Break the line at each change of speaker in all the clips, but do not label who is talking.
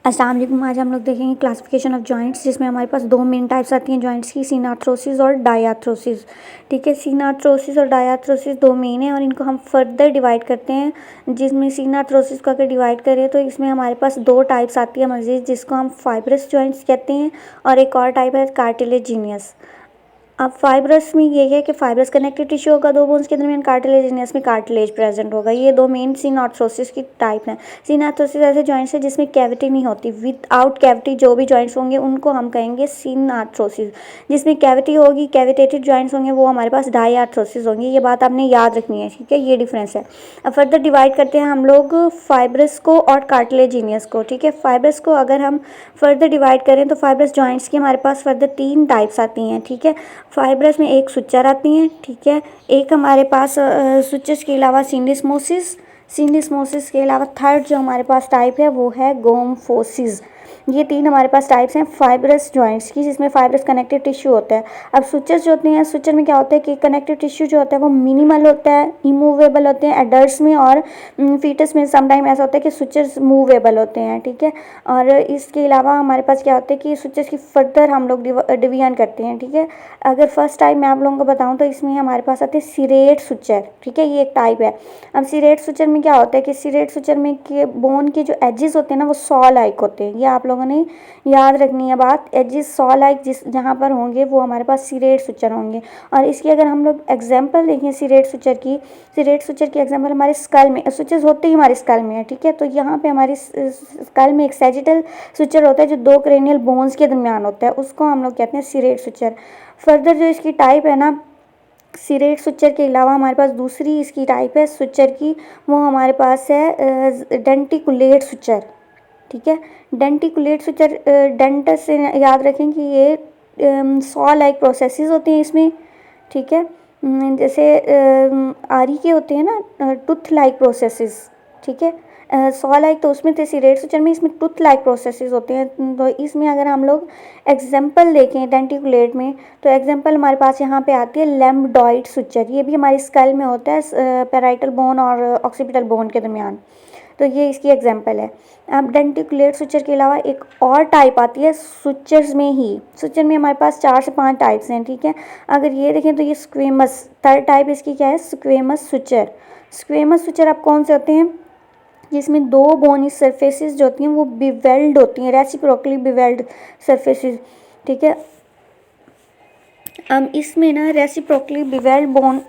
अस्सलाम वालेकुम। आज हम लोग देखेंगे क्लासिफिकेशन ऑफ जॉइंट्स, जिसमें हमारे पास दो मेन टाइप्स आती हैं जॉइंट्स की, सिनार्थ्रोसिस और डायार्थ्रोसिस। ठीक है, सिनार्थ्रोसिस और डायार्थ्रोसिस दो मेन है और इनको हम फर्दर डिवाइड करते हैं। जिसमें सिनार्थ्रोसिस को अगर डिवाइड करें तो इसमें हमारे पास दो टाइप्स आती है मजीद, जिसको हम फाइब्रस जॉइंट्स कहते हैं और एक और टाइप है कार्टिलेजिनियस। अब फाइब्रस में ये है कि फाइब्रस कनेक्टिव टिश्यू होगा दो बोन्स के दरमियान, कार्टिलेजिनियस में कार्टिलेज प्रेजेंट होगा। ये दो मेन सिनार्थ्रोसिस की टाइप हैं। सिनार्थ्रोसिस ऐसे जॉइंट्स है जिसमें कैविटी नहीं होती, विदाउट कैविटी जो भी जॉइंट्स होंगे उनको हम कहेंगे सिनार्थ्रोसिस। जिसमें कैविटी होगी, कैविटेटेड जॉइंट्स होंगे, वो हमारे पास डायार्थ्रोसिस होंगे। ये बात आपने याद रखनी है, ठीक है, ये डिफरेंस है। अब फर्दर डिवाइड करते हैं हम लोग फाइब्रस को और कार्टिलेजिनियस को। ठीक है, फाइब्रस को अगर हम फर्दर डिवाइड करें तो फाइब्रस जॉइंट्स की हमारे पास फर्दर तीन टाइप्स आती हैं। ठीक है, फाइब्रस में एक सुचर आती हैं। ठीक है, एक हमारे पास सुचर्स के अलावा सिंडिस्मोसिस, सिंडिस्मोसिस के अलावा थर्ड जो हमारे पास टाइप है वो है गोम्फोसिस। ये तीन हमारे पास टाइप्स हैं फाइब्रस जॉइंट्स की, जिसमें फाइब्रस कनेक्टिव टिश्यू होता है। अब सुचर्स जो होते हैं, सुचर में क्या होता है कि कनेक्टिव टिश्यू जो होता है वो मिनिमल होता है, इमूवेबल होते हैं एडल्ट्स में, और फीटस में समटाइम ऐसा होता है कि सुचर्स मूवेबल होते हैं। ठीक है, और इसके अलावा हमारे पास क्या होता है कि सुचर्स की फर्दर हम लोग डिवीजन करते हैं। ठीक है, अगर फर्स्ट टाइप मैं आप लोगों को बताऊं तो इसमें हमारे पास आते हैं सिरेट सुचर। ठीक है, ये एक टाइप है। अब सिरेट सुचर में क्या होता है कि सिरेट सुचर में के बोन के जो एजेस होते हैं ना वो सॉ लाइक होते हैं। ये आप लोगों ने याद रखनी है बात, एजेस सॉ लाइक जिस जहाँ पर होंगे वो हमारे पास सिरेट सुचर होंगे। और इसकी अगर हम लोग एग्जाम्पल देखें सिरेट सुचर की एग्जाम्पल हमारे स्कल में, सुचर्स होते ही हमारे स्कल में है। ठीक है, तो यहाँ पे हमारी स्कल में एक सैजिटल सुचर होता है जो दो क्रेनियल बोन्स के दरमियान होता है, उसको हम लोग कहते हैं सिरेट सुचर। फर्दर जो इसकी टाइप है ना सिरेट सुचर के अलावा हमारे पास दूसरी इसकी टाइप है सुचर की, वो हमारे पास है डेंटिकुलेट सुचर। ठीक है, डेंटिकुलेट सुचर, डेंटस से याद रखें कि ये सॉ लाइक प्रोसेसेस होते हैं इसमें। ठीक है, जैसे आरी के होते हैं ना टूथ लाइक प्रोसेसेस। ठीक है, सॉ लाइक तो उसमें थे, सिरेट सुचर में इसमें टूथ लाइक प्रोसेसेस होते हैं। तो इसमें अगर हम लोग एग्जाम्पल देखें डेंटिकुलेट में तो एग्जाम्पल हमारे पास यहाँ पे आती है लैम्बडॉइड सुचर। ये भी हमारी स्कल में होता है पैराइटल बोन और ऑक्सीपिटल बोन के दरमियान, तो ये इसकी एग्जाम्पल है। अब डेंटिकुलेट सुचर के अलावा एक और टाइप आती है सुचर्स में ही, सुचर में हमारे पास 4 से 5 टाइप्स हैं। ठीक है, अगर ये देखें तो ये स्क्वेमस, थर्ड टाइप इसकी क्या है, स्क्वेमस सुचर। स्क्वेमस सुचर अब कौन से होते हैं, जिसमें दो बोनी सरफेसेस जो होती हैं वो बिवेल्ड होती हैं, रेसिप्रोकली बिवेल्ड सरफेसेस। ठीक है, इसमें ना रेसिप्रोकली बिवेल्ड बोन,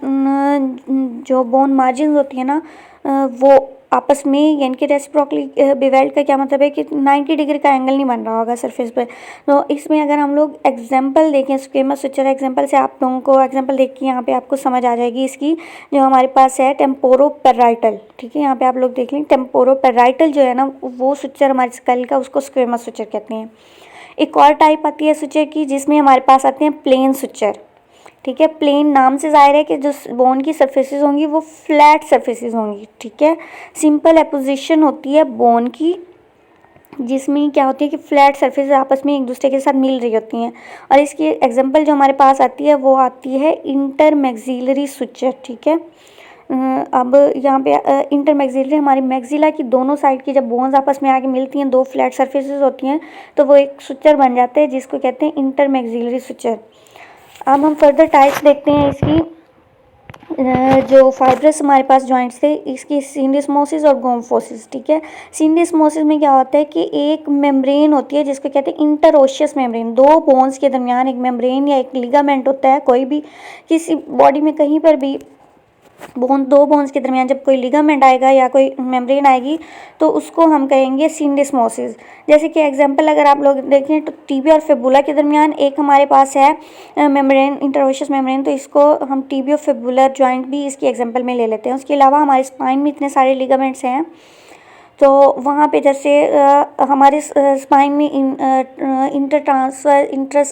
जो बोन मार्जिन होती है ना वो आपस में, यानी कि रेसिप्रोकली बिवेल्ड का क्या मतलब है कि 90 डिग्री का एंगल नहीं बन रहा होगा सरफेस पर। तो इसमें अगर हम लोग एग्जांपल देखें स्क्वेमस सुचर, एग्जांपल से आप लोगों को एग्जांपल देख के यहाँ पे आपको समझ आ जाएगी इसकी। जो हमारे पास है टेम्पोरोपेराइटल, ठीक है, यहाँ पे आप लोग देख लें टेम्पोरोपेराइटल जो है ना वो सुचर हमारे स्कल का, उसको स्क्वेमस सुचर कहते हैं। एक और टाइप आती है सुचर की जिसमें हमारे पास आते हैं प्लेन सुचर। ठीक है, प्लेन नाम से जाहिर है कि जो बोन की सरफेसेस होंगी वो फ्लैट सरफेसेस होंगी। ठीक है, सिंपल एपोजिशन होती है बोन की, जिसमें क्या होती है कि फ्लैट सरफेस आपस में एक दूसरे के साथ मिल रही होती हैं। और इसकी एग्जांपल जो हमारे पास आती है वो आती है इंटरमैक्सिलरी सुचर। ठीक है, अब यहाँ पे इंटरमैक्सिलरी हमारी मैक्सिला की दोनों साइड की जब बोन्स आपस में आके मिलती हैं, दो फ्लैट सरफेसेस होती हैं, तो वो एक सुचर बन जाते हैं जिसको कहते हैं इंटरमैक्सिलरी सुचर। अब हम फर्दर टाइप्स देखते हैं इसकी। जो फाइब्रस हमारे पास जॉइंट्स थे इसकी सिंडिस्मोसिस और गोम्फोसिस। ठीक है, सिंडिस्मोसिस में क्या होता है कि एक मेम्ब्रेन होती है जिसको कहते हैं इंटरओशियस मेम्ब्रेन, दो बोन्स के दरमियान एक मेम्ब्रेन या एक लिगामेंट होता है। कोई भी किसी बॉडी में कहीं पर भी दो बोन्स के दरमियान जब कोई लिगामेंट आएगा या कोई मेम्ब्रेन आएगी तो उसको हम कहेंगे सिंडिस्मोसिस। जैसे कि एग्जांपल अगर आप लोग देखें तो टीबिया और फिबुला के दरमियान एक हमारे पास है मेम्ब्रेन, इंटरओशियस मेम्ब्रेन, तो इसको हम टीबियो फिबुलर जॉइंट भी इसकी एग्जांपल में ले लेते हैं। उसके अलावा हमारे स्पाइन में इतने सारे लिगामेंट्स हैं, तो वहाँ पे जैसे हमारे स्पाइन में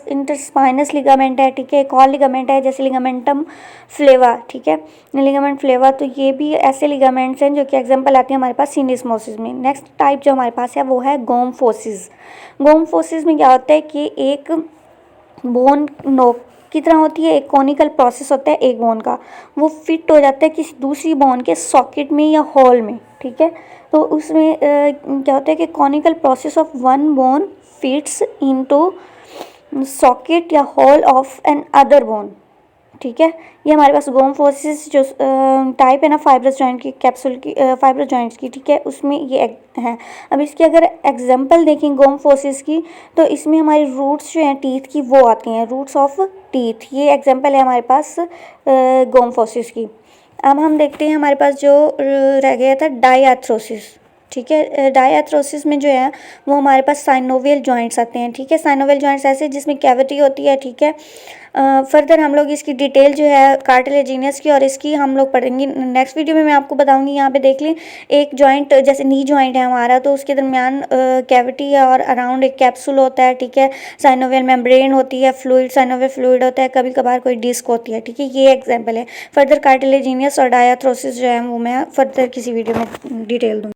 इंटरस्पाइनस लिगामेंट है। ठीक है, एक और लिगामेंट है जैसे लिगामेंटम फ्लेवा। ठीक है, लिगामेंट फ्लेवा, तो ये भी ऐसे लिगामेंट्स हैं जो कि एग्जांपल आते हैं हमारे पास सिंडिस्मोसिस में। नेक्स्ट टाइप जो हमारे पास है वो है गोम्फोसिस। गोम्फोसिस में क्या होता है कि एक बोन नोक की तरह होती है, एक कॉनिकल प्रोसेस होता है एक बोन का, वो फिट हो जाता है किसी दूसरी बोन के सॉकेट में या होल में, ठीक है। तो उसमें क्या होता है कि conical process of one bone fits into socket या hole of another bone, ठीक है। ये हमारे पास गोम्फोसिस जो टाइप है ना फाइब्रस जॉइंट की, कैप्सूल की, फाइब्रस जॉइंट्स की, ठीक है, उसमें ये है। अब इसकी अगर एग्जांपल देखें गोम्फोसिस की, तो इसमें हमारी रूट्स जो हैं टीथ की वो आती हैं, रूट्स ऑफ टीथ, ये एग्जांपल है हमारे पास गोम्फोसिस की। अब हम देखते हैं हमारे पास जो रह गया था डायआर्थ्रोसिस, ठीक है। डायआर्थ्रोसिस में जो है वो हमारे पास साइनोवियल जॉइंट्स आते हैं, ठीक है। साइनोवियल जॉइंट्स ऐसे जिसमें कैविटी होती है, ठीक है। फर्दर हम लोग इसकी डिटेल जो है कार्टिलेजिनियस की और इसकी हम लोग पढ़ेंगे नेक्स्ट वीडियो में। मैं आपको बताऊंगी, यहाँ पे देख लें एक जॉइंट जैसे नी जॉइंट है हमारा, तो उसके दरमियान कैविटी है और अराउंड एक कैप्सूल होता है, ठीक है। साइनोवियल मेम्ब्रेन होती है, फ्लूइड साइनोवियल फ्लूइड होता है, कभी कभार कोई डिस्क होती है, ठीक है। ये एग्जाम्पल है। फर्दर कार्टिलेजिनियस और डायआर्थ्रोसिस जो है वो मैं फर्दर किसी वीडियो में डिटेल दूँगी।